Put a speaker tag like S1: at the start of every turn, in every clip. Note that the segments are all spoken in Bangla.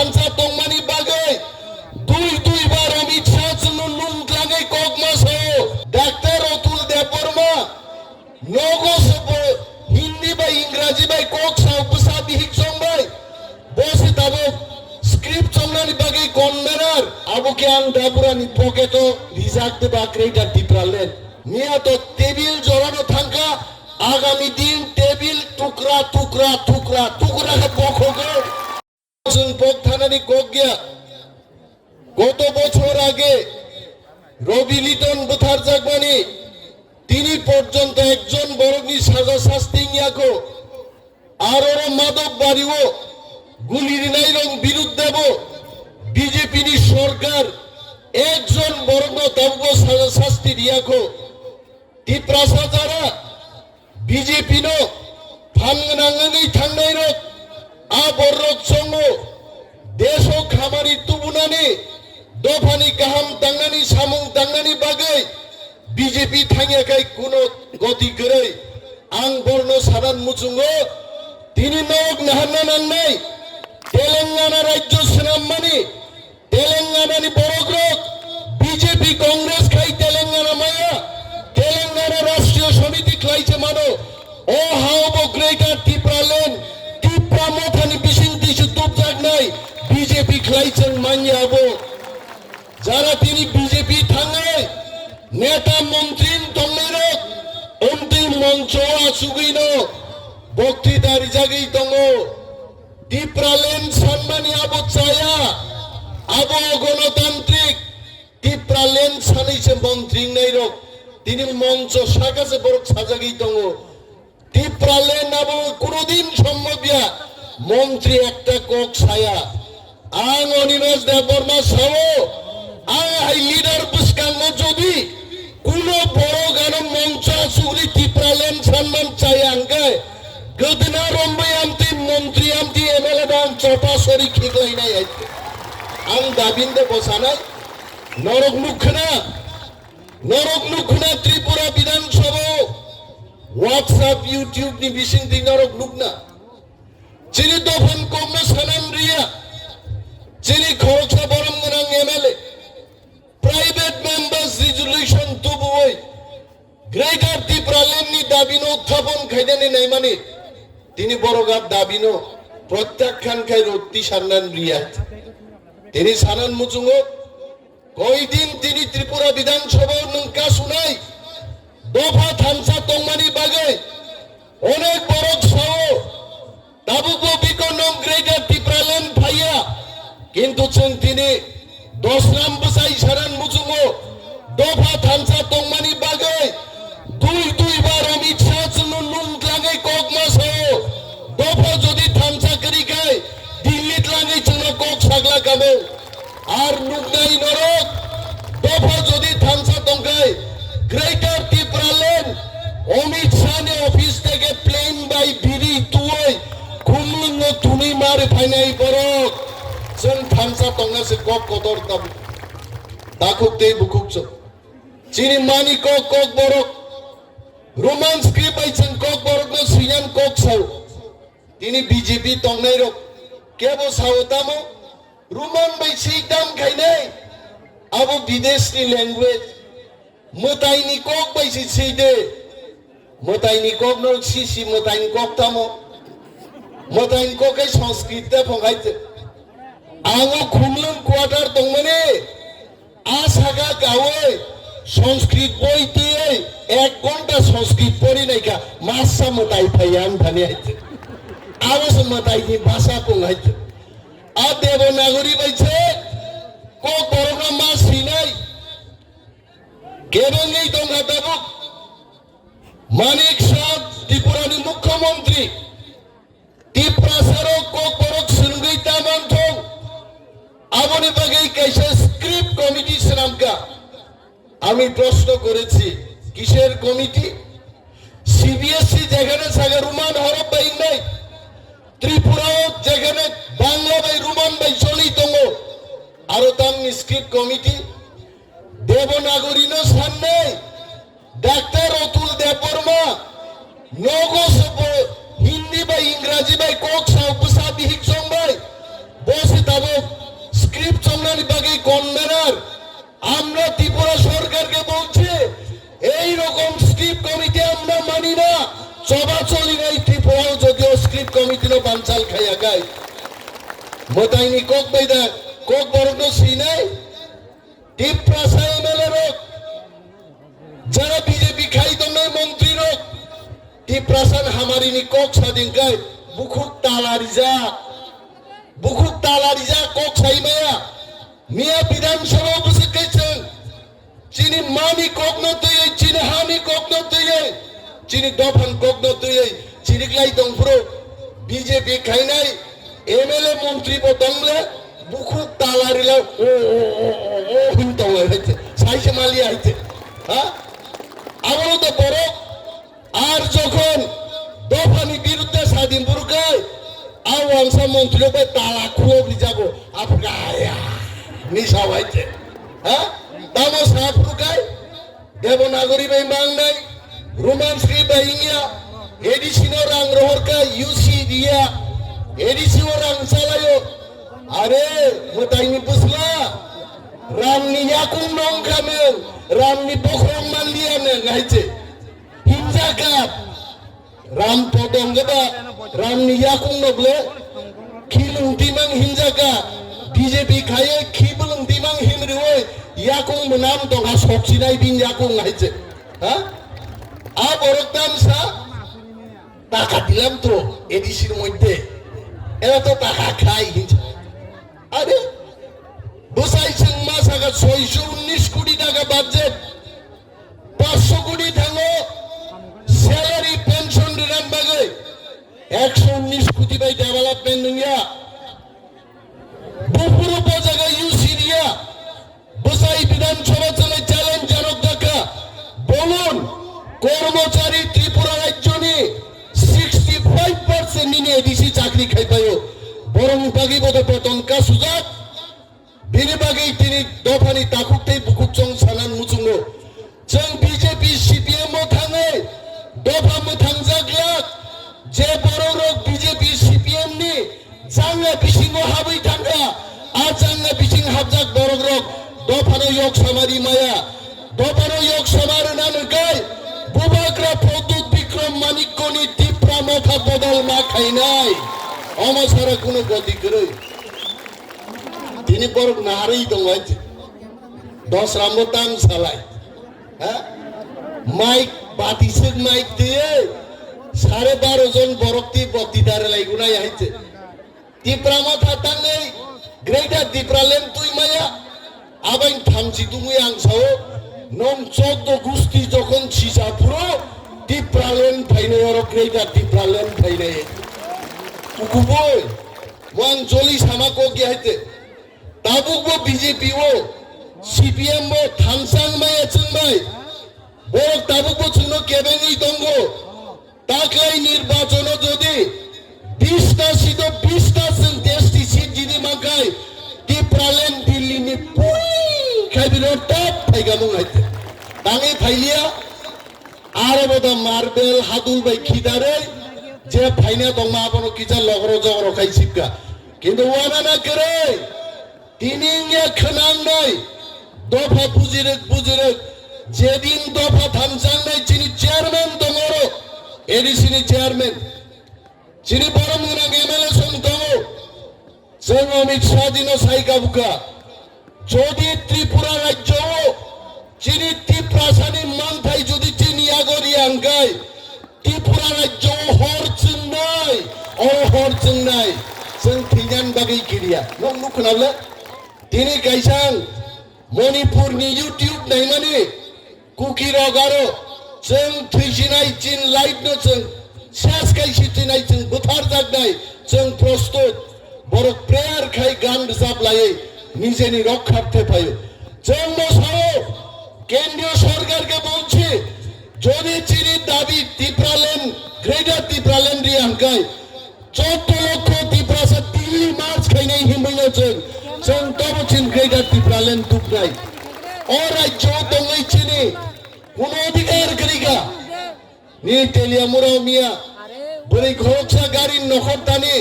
S1: থানসা তংমানি বাগে দুইবার অমিত শাহ নুন লাগে কক মাস ডাক্তার অতুল দেববর্মা নগস হিন্দি বা ইংরাজি বাই কক সাউপসা বিহিক সংবাই বসে তাবো স্ক্রিপ্ট সংনানি বাগে কনমেনার আবুকে আং দাপুরানি পকেটো রিজার্ভ বা ক্রেডিট দিপ্রালেন নিয়া তো টেবিল জড়ানো থাকা আগামী দিন টেবিল টুকরা টুকরা টুকরা টুকরা পক্ষকে পক থানানি কক গিয়া গত বছর আগে রবি লিটন বুথার জাগমানি তিনি পর্যন্ত একজন বরগ্নি সাজা শাস্তি ইয়াকো আর ওর মাদক বাড়িও গুলির নাইরং বিরুদ্ধে বিজেপি সরকার একজন বরগ্ন দাবব সাজা শাস্তি দিয়াকো টিপ্রাসা যারা বিজেপি নো ফাঙ্গনাঙ্গি থাংনাই রক আ বররক সঙ্গ দেশ ও খামারি তুবুনানি দফানি কাহাম তাংনানি সামুং তাংনানি বাগে বিজেপি থাঙ্গিয়াকাই কোনো গতি করে আং বর্ণ সারান মুচুঙ্গো তিনি নক নাহান্না নান্নাই তেলেঙ্গানা রাজ্য সেনামানি তেলেঙ্গানানি বড়গ্রক বিজেপি কংগ্রেস খাই তেলেঙ্গানা মায়া তেলেঙ্গানা রাষ্ট্রীয় সমিতি খাইছে মানো ও হাওব গ্রেটার টিপ্রালেন টিপ্রা মথানি বিশিন্তি সুতুপ জাগনাই বিজেপি খাইছেন মানিয়াবো যারা তিনি বিজেপি থাঙ্গাই নেতা মন্ত্রী তংনেরক অন্তিম মঞ্চ আসুগিন বক্তৃতার জাগি দङ টিপ্রালেন সম্মানী আবো চায়া আবো গণতান্ত্রিক টিপ্রালেন সানিছে মন্ত্রী নাইরক তিনি মঞ্চ সাকাছে বড় সাজাগি দङ টিপ্রালেন আবো কোনদিন সম্ভবিয়া মন্ত্রী একটা কক ছায়া আং অনিমেষ দেববর্মা সাও আই লিডার পুস্কাঙ্গ যদি কোন বড় গান মঞ্চ আসুগলি টিপ্রালেন সম্মান চাই আঙ্গায় গদনা রম্বাই আমতি মন্ত্রী আমতি এমএলএ দান চটা সরি খিগলাই নাই আইতে আং দাবিন্দে বসানাই নরক মুখনা ত্রিপুরা বিধানসভা হোয়াটসঅ্যাপ ইউটিউব নি বিশিং দি নরক মুখনা চিনি দফন কম সানাম রিয়া চিনি খরচা বরম গনাং এমএলএ প্রাইভেট মেম্বার্স রেজুলেশন তুবুই গ্রেটার টিপ্রালেন নি দাবিনো উত্থাপন খাইদানি নাই মানে তিনি বড়গার দাবিনো প্রত্যাখ্যান খাই রত্তি সান্নান রিয়াত তিনি সানান মুচুঙ্গ কয়দিন তিনি ত্রিপুরা বিধানসভা নঙ্কা শুনাই দফা থানসা তংমানি বাগে অনেক বড় সাও তাবুকো বিকনং গ্রেটার টিপ্রালেন ভাইয়া কিন্তু তিনি 10 নাম বসাই সারান মুচুঙ্গ দফা থানসা তংমানি বাগে দুইবার অমিত শাহ নুন লাগে কক মাস দফা যদি থানসা করি খায় দিল্লিত লাগে চুন কক সাগলা কামে আর নুকনাই নরক দফা যদি থানসা তংকায় গ্রেটার টিপ্রালেন অমিত শাহ অফিস থেকে প্লেন বাই বিড়ি তুই খুমলিং তুমি মারে ফাইনাই বরক जों थामसा तंगासे कक कदर ताबु दाखुक ते बुकुक च चिनि मानी कक बरक रोमांस स्क्रिप्ट आइछन कक बरक न सियान कक साउ तिनी बीजेपी तंगनाय रक केबो साउतामो रोमान बाय सिदाम खाइनाय आबो विदेशनि ल्यांगुवेज मताइनि कक बाय सिदे मताइनि कक न सिसि मताइनि कक तामो मताइनि कक संस्कृत फंगाइते आङो खुमलुं क्वार्टार दंमोने आसागा गावे संस्कृत बइते 1 घंटा संस्कृत पढ़ी नायका मासा मताइ फायान भाने आइते आवस मताइनि भाषा बुंगाइते आ देवनागरी बाइছে को बरगा मा सिनाय केबंगै दंगा दाबुक मानिक शाह त्रिपुरानि मुख्यमंत्री टिप्रासारो को बरक सुनगै तामानथं আবনি বাগে कैसे স্ক্রিপ্ট কমিটি নামকা আমি প্রশ্ন করেছি কিসের কমিটি সিবিএসই যেখানে সাগা রুমান হরফ বাই নাই ত্রিপুরাও যেখানে বাংলা বাই রুমান বাই চলি দङ আর তাম স্ক্রিপ্ট কমিটি দেবনাগরীনো সামনে ডাক্তার অতুল দেববর্মা নগস হিন্দি বাই ইংরাজি বাই কক সাউপসা বিহিক সংবাই বসে তাবো স্ক্রিপ্ট সম্মানি বাকি কনভেনার আমরা ত্রিপুরা সরকারকে বলছি এই রকম স্ক্রিপ্ট কমিটি আমরা মানি না চলি নাই ত্রিপুরাও যদিও স্ক্রিপ্ট কমিটির বানচাল খাইয়া গায় মতাইনি কক বাইদা কক বরণ সিনাই ত্রিপুরা এমএলএ রোগ যারা বিজেপি খাই দমে মন্ত্রী রোগ ত্রিপুরাসান হামারিনি কক স্বাধীন গায় বুকুক তালারিজা কক সাইমায়া মিয়া বিধানসভা উপস্থিত চিনি মানি কক নতুই চিনি হানি কক নতুই চিনি দফান কক নতুই চিনিকলাই দংপুরো বিজেপি খাইনাই এমএলএ মন্ত্রী বদংলে বুকুক তালারিলা ও হিন্তং হইছে সাইসে মালি আইছে হ্যাঁ আমরাও তো বড় আর যখন দফানি বিরুদ্ধে স্বাধীন পুরকায় আওয়াংসা মন্ত্রী লোক তালা খুবলি যাব আফগায়া নিশা হইছে হ্যাঁ তামো সাফরুকায় দেবনাগরী বাই মাংনাই রোমান শ্রী বাহিনিয়া এডিসিনো রাং রহরকা ইউসি দিয়া এডিসিও রাং চালায়ো আরে মোতাইনি বুঝলা রামনি ইয়াকুম নং খামেল রামনি বখরং মালিয়ানে গাইছে হিংসা কাপ রাম পদঙ্গবা রামনি ইয়াকুম নবলে খিলুং তিমাং হিংসা কা বিজেপি খায়ে খিবুলুং তিমাং হিমরিওই ইয়াকুং নাম দঙ্গা সবসিনাই বিন ইয়াকুং গাইছে হ্যাঁ আ বরকদাম সা টাকা দিলাম তো এডিসির মধ্যে এরা তো টাকা খাই হিংসা আরে বসাইছেন মাস আগা 619 কোটি টাকা বাজেট 500 কোটি থাকো স্যালারি পেনশন দিলাম বাগে 119 কোটি বাই ডেভেলপমেন্ট নিয়া বুপুর উপজায়গা ইউসি দিয়া বসাই বিধানসভা চলে চ্যালেঞ্জ জানক দেখা বলুন কর্মচারী ত্রিপুরা রাজ্য নিয়ে 65% নিয়ে এডিসি চাকরি খাই পাইও বরং বাকি বোধ পতনকা সুজাত বিনি বাকি তিনি দফানি তাকুকতেই বুকুচং সানান মুচুঙ্গো जों বিজেপি সিপিএম থাঙে দফা মোথাংজাগ্লাক যে বড় রোগ বিজেপি সিপিএম নি জাঙ্গা বিসিংও হাবৈ থাঙ্গা আ জাঙ্গা বিসিং হাবজাক বড় রোগ দফানো ইয়ক সামারি মায়া দফানো ইয়ক সামার নাম গায় বুবাগ্রা প্রদ্যুৎ বিক্রম মানিক্যনি ত্রিপুরা মথা বদল মা খাইনাই অমসারা কোনো গতি করে তিনি বড় নাহারেই দङ 10 রামতাম সালাই হ্যাঁ মাইক বাতিছে মাইক দিয়ে 12.5 জন বরকতি বক্তৃতারে লাইগুনাই আইছে ত্রিপুরা মথা তাঙ্গै গ্রেটার ত্রিপুরালেন্ড তুই মায়া আবাই থামছি তুমি আংসাও নম 14 গুস্তি যখন সিসাপুরো ত্রিপুরালেন্ড ফাইনে আর greater Tripuraland ফাইনে কুকুবই one Jolly সামাকো গিয়াইতে তাবুকবো BJP ও সিপিএম ও থামসাং মায়া চুনবাই ও তাবুকবো চুনো কেবেঙ্গি দঙ্গ তাকলাই নির্বাচন যদি 20টা সিট 20টা দেশটি সিট যদি মাকাই ত্রিপুরালেন্ড দিল্লি নি পুই খাইবিলো টপ ফাইগামু আইতে তাঙ্গै ফাইলিয়া আরে বদা মার্বেল হাদুল বাই খিদারে যে ফাইনা দংমা আপনো কিজা লগর জগর খাইছিকা কিন্তু ওয়ানা না করে তিনিঙ্গে খনাং নাই দফা বুজিরে যেদিন দফা থামসাং নাই চিনি চেয়ারম্যান দঙর এডিসিনি চেয়ারম্যান চিনি বরম গুনাং এমএলএ সং দङ जों অমিত শাহ দিন সাইকাবুকা যদি ত্রিপুরা রাজ্য চিনি ত্রিপুরাসানি মানথাই যদি চিনি আগরি আঙ্গাই ত্রিপুরা রাজ্য হরচুং নাই হরচুং নাই जों থিজান বাগै কিরিয়া নং নুখনাবলে তিনি গাইসাং মণিপুরনি ইউটিউব নাইমানি কুকি রগাरो जों थैसिनाय चिन लाइट नो जों শেষ গাইছি চিনাই जों बुथार जागनाय जों प्रस्तुत বড় প্রেয়ার খাই গান রিজার্ভ লাই নিজেনি রক্ষার্থে পাইও जों মশাও কেন্দ্রীয় সরকারকে বলছি যদি চিনি দাবি ত্রিপুরালেন্ড গ্রেটার ত্রিপুরালেন্ড রি আঙ্কাই 14 লক্ষ ত্রিপুরা দিল্লি মার্চ খাইনাই হিমইনো जों তবে চিন গ্রেটার ত্রিপুরালেন্ড টুকরাই ও রাজ্য দङै চিনি কোন অধিকার করিগা নি তেলিয়া মুরাও মিয়া বড়ি ঘরকসা গাড়ি নখরতানি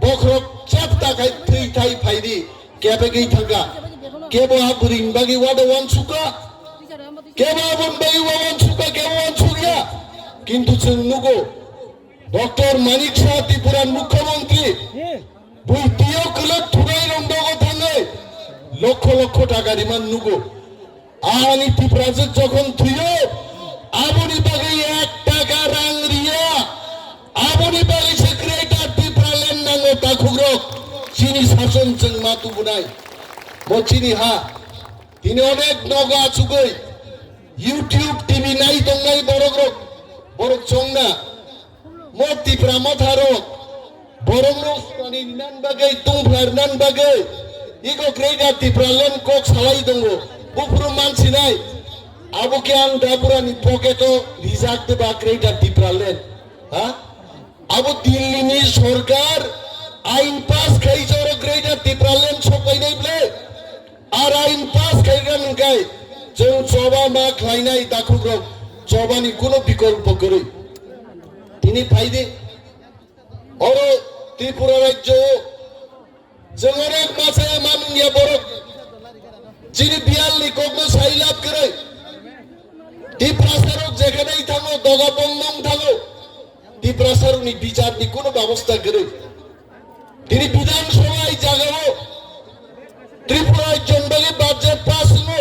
S1: বখরকসা सब takai three thai faidi kebe gei thanga kebo aburin bagi wada wan suka kebo abun bagi wan suka kebo wan suka কিন্তু চন্নুগো ডক্টর মানিক শাহ ত্রিপুরার মুখ্যমন্ত্রী বুঝতেও কলে থুরাই রন্দগো থাঙ্গে লক্ষ লক্ষ টাকা রিমান নুগো আনি ত্রিপুরাজে যখন থুইও আবনি বাগে 1 টাকা রাং রিয়া আবনি বাগে সেক্রেটারি ত্রিপুরালেন নাঙ্গো তাখুগ্রো চিনি শাসন চং মাতু বুনাই বচিনি হা তিনি অনেক নগো আছুগই ইউটিউব টিভি নাই দঙ্গাই বড়গ্রো borok chongna moti pramotaro borong rostani nan bagai tungplar nan bagai iko kreida tipralen kok salai dongo bupuru mansi nai abu ke ang dapurani poketo rizak ba kreida tipralen ha abu dilli ni sorkar ain pass khai joro kreida tipralen sokai nai ble ar ain pass khai gan gai jong choba ma khlai nai dakhugro চবানি কোনো বিকল্প করে তিনি ফাইদে অর ত্রিপুরা রাজ্য জঙ্গরের মাঝে মাননীয় বড় যিনি বিয়াল্লি কগ্ন সাইলাভ করে ত্রিপ্রাসারক যেখানেই থাকো দগাবন্ধন থাকো ত্রিপ্রাসারণী বিচারনি কোনো ব্যবস্থা করে তিনি বিধানসভায় জাগাবো ত্রিপুরার জন্যে বাজেট পাস হলো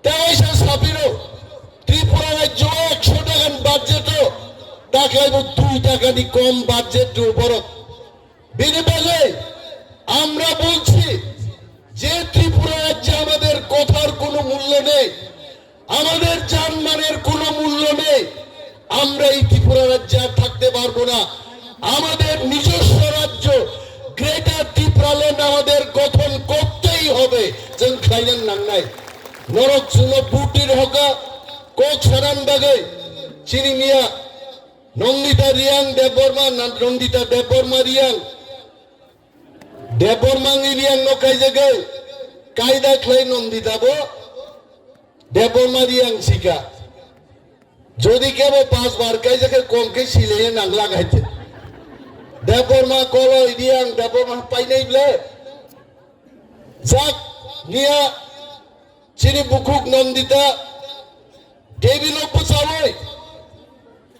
S1: তেইশে ছাপিরো ত্রিপুরা রাজ্য 100 টাকার বাজেট টাকায় 2 টাকা দি কম বাজেট উপর বিনিময়ে আমরা বলছি যে ত্রিপুরা রাজ্যে আমাদের কথার কোনো মূল্য নেই আমাদের জানমানের কোনো মূল্য নেই আমরা এই ত্রিপুরা রাজ্যে আর থাকতে পারবো না আমাদের নিজস্ব রাজ্য গ্রেটার ত্রিপুরাল্যান্ড আমাদের গঠন করতেই হবে যেন খাইলেন নাংনাই নরক চুনো বুটির হকা কোক সারান বাগে চিনি মিয়া নন্দিতা রিয়াং দেববর্মা নন্দিতা দেববর্মা রিয়াং দেববর্মা রিয়াং নকাই জাগে কায়দা খাই নন্দিতা বো দেববর্মা রিয়াং শিকা যদি কেবো 5 বার কাই জাগে কমকে সিলে নাংলা গাইতে দেববর্মা কলো রিয়াং দেববর্মা পাই নাই বলে যাক নিয়া চিনি বুকুক নন্দিতা টেবিল উপচালয়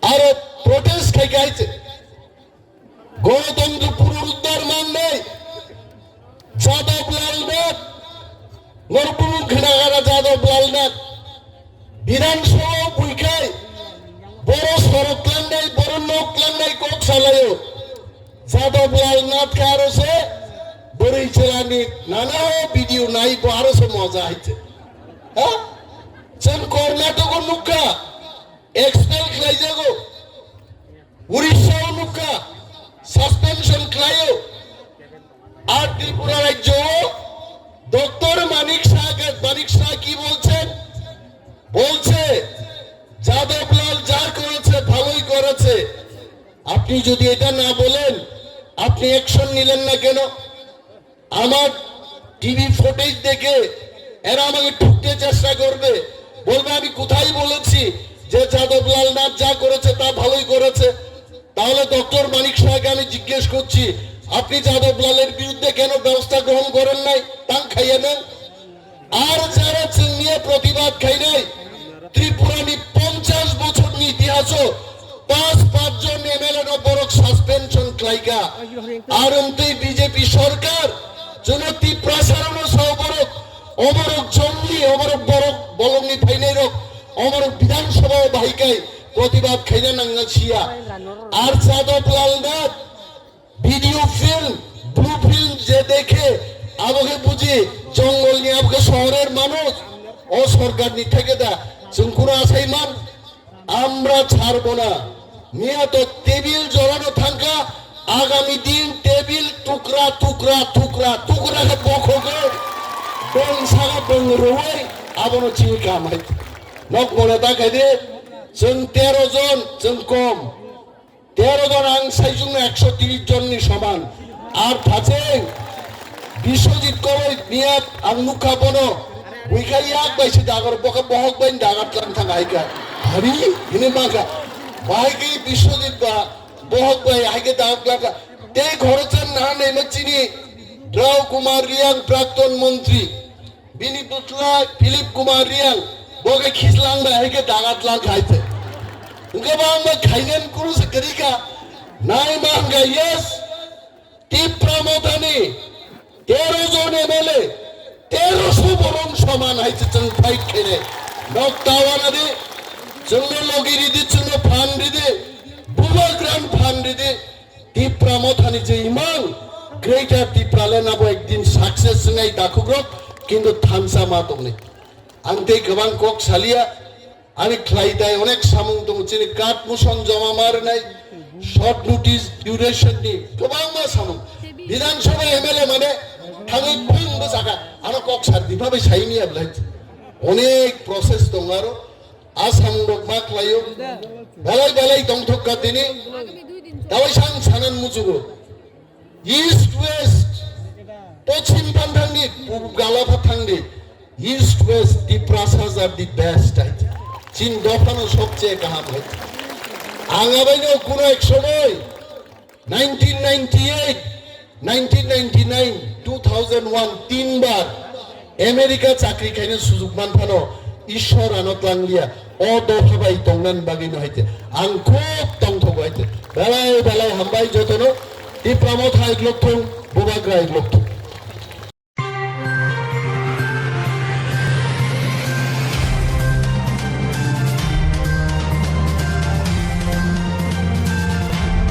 S1: আর প্রোটেস্ট খাইকে আইছে গণতন্ত্র পুনরুদ্ধার মান নেই যাদব লালনাথ নরপুর ঘেনাগারা যাদব লালনাথ বিধানসভা বুইখাই বড় সড়ক লান্ডাই বড় নৌক লান্ডাই কক চালায় যাদব লালনাথ কারো সে বড়ই চেলানি নানা ভিডিও নাই আরো সে মজা আইছে হ্যাঁ চল কর্ণাটক নুকা এক্সপেল খাইজাগো উড়িষ্যা নুকা সাসপেনশন খাইও আর ত্রিপুরা রাজ্য ডক্টর মানিক শাহ কি বলছেন বলছে যাদবলাল যা করেছে ভালোই করেছে আপনি যদি এটা না বলেন আপনি অ্যাকশন নিলেন না কেন আমার টিভি ফুটেজ দেখে এরা আমাকে ঠুকতে চেষ্টা করবে বলবে আমি কোথায় বলেছি যে যাদবলাল নাথ যা করেছে তা ভালোই করেছে তাহলে ডক্টর মানিক শাহকে আমি জিজ্ঞেস করছি আপনি যাদবলালের বিরুদ্ধে কেন ব্যবস্থা গ্রহণ করেন নাই টাং খাইয়ে নেন আর যারা নিয়ে প্রতিবাদ খাই নাই ত্রিপুরানি 50 বছর ইতিহাস 5 জন এমএলএ বড় সাসপেনশন ক্লাইকা আর অন্তই বিজেপি সরকার জনতি প্রসারণ সহবরক অমরক জঙ্গলি অমরক বড় বলংনি ফাইনাই রক অমরক বিধানসভা বাহিকায় প্রতিবাদ খাইনা নাঙ্গা ছিয়া আর যাদবলাল Nath video film blue film যে দেখে আমাকে বুঝি জঙ্গল নিয়ে আমাকে শহরের মানুষ ও সরকার নি থেকে দা কোন আশাই মান আমরা ছাড়বো না নিহত টেবিল জড়ানো থাকা আগামী দিন টেবিল টুকরা টুকরা টুকরা টুকরাকে পক্ষকে বং সাগা বং রুই আবনো চিনি কামাই নক মনে তাকাই দে जों 13 জন जों কম 13 জন আং সাইজুং 130 জননি সমান আর থাকে বিশ্বজিৎ কই নিয়াত আং মুখা বনো উইখাই এক বাইছে দাগর বকে বহক বাইন দাগাত লান থাঙ্গাইকা হারি হিনে মাকা বাইকে বিশ্বজিৎ বা বহক বাই আইকে দাগত লাগা তে ঘরচেন না নেমে চিনি রাও কুমার রিয়াং প্রাক্তন মন্ত্রী বিনি বুতলা ফিলিপ কুমার রিয়াং বগে খিসলাংবা হেকে দাগাতলা খাইতে उनके बाद में खाइगन कुरुस करिका नाई मांगा यस टीप प्रमोदानी 13 जन एमएलए 1300 বরং সমান হইছে চং ফাইট খেলে নক তাওয়ানা দে চঙ্গ লগিরি দি চঙ্গ ফান্ড দে বুবা গ্রান্ড ফান্ড দে टीप प्रमोदानी যে ইমান গ্রেটার টিপ্রালে নাবো একদিন সাকসেস নাই দাখুগ্র কিন্তু থামসা মা তোমনে আনতে গবাং কক সালিয়া আমি ক্লাইদায় অনেক সামুং দङ চিনি কাট মুসন জমা মার নাই শর্ট নোটিস ডিউরেশন নি গোबां मा সামুং বিধানসভা এমএলএ মানে থাঙি বুংবো জায়গা আনো কক সার দিভাবে সাইনি আবলাই অনেক প্রসেস দङ আরো আসাম রক मा ক্লাইও বেলাই বেলাই দং থক্কা দিনি দাওই সাং সানান মুজুগো ইস্ট ওয়েস্ট পশ্চিম পান্ডাঙ্গি গালাফা থাঙ্গি ইস্ট ওয়েস্ট দি প্রাসাজ আর দি বেস্ট আইছে চীন দফানো সবচেয়ে কাহাম হয়েছে আঙাবাইনেও কোনো এক সময় 1998 1999 2001 তিনবার আমেরিকা চাকরি খাইনে সুযোগ মানফানো ঈশ্বর আনত লাংলিয়া অদফাবাই তংনান বাগিনো হইতে আং খুব তংথক হইতে বেলায় বেলায় হামবাই যতনো ই প্রমোদ হাইক লক্ষণ বোবাগ্রা হাইক লক্ষণ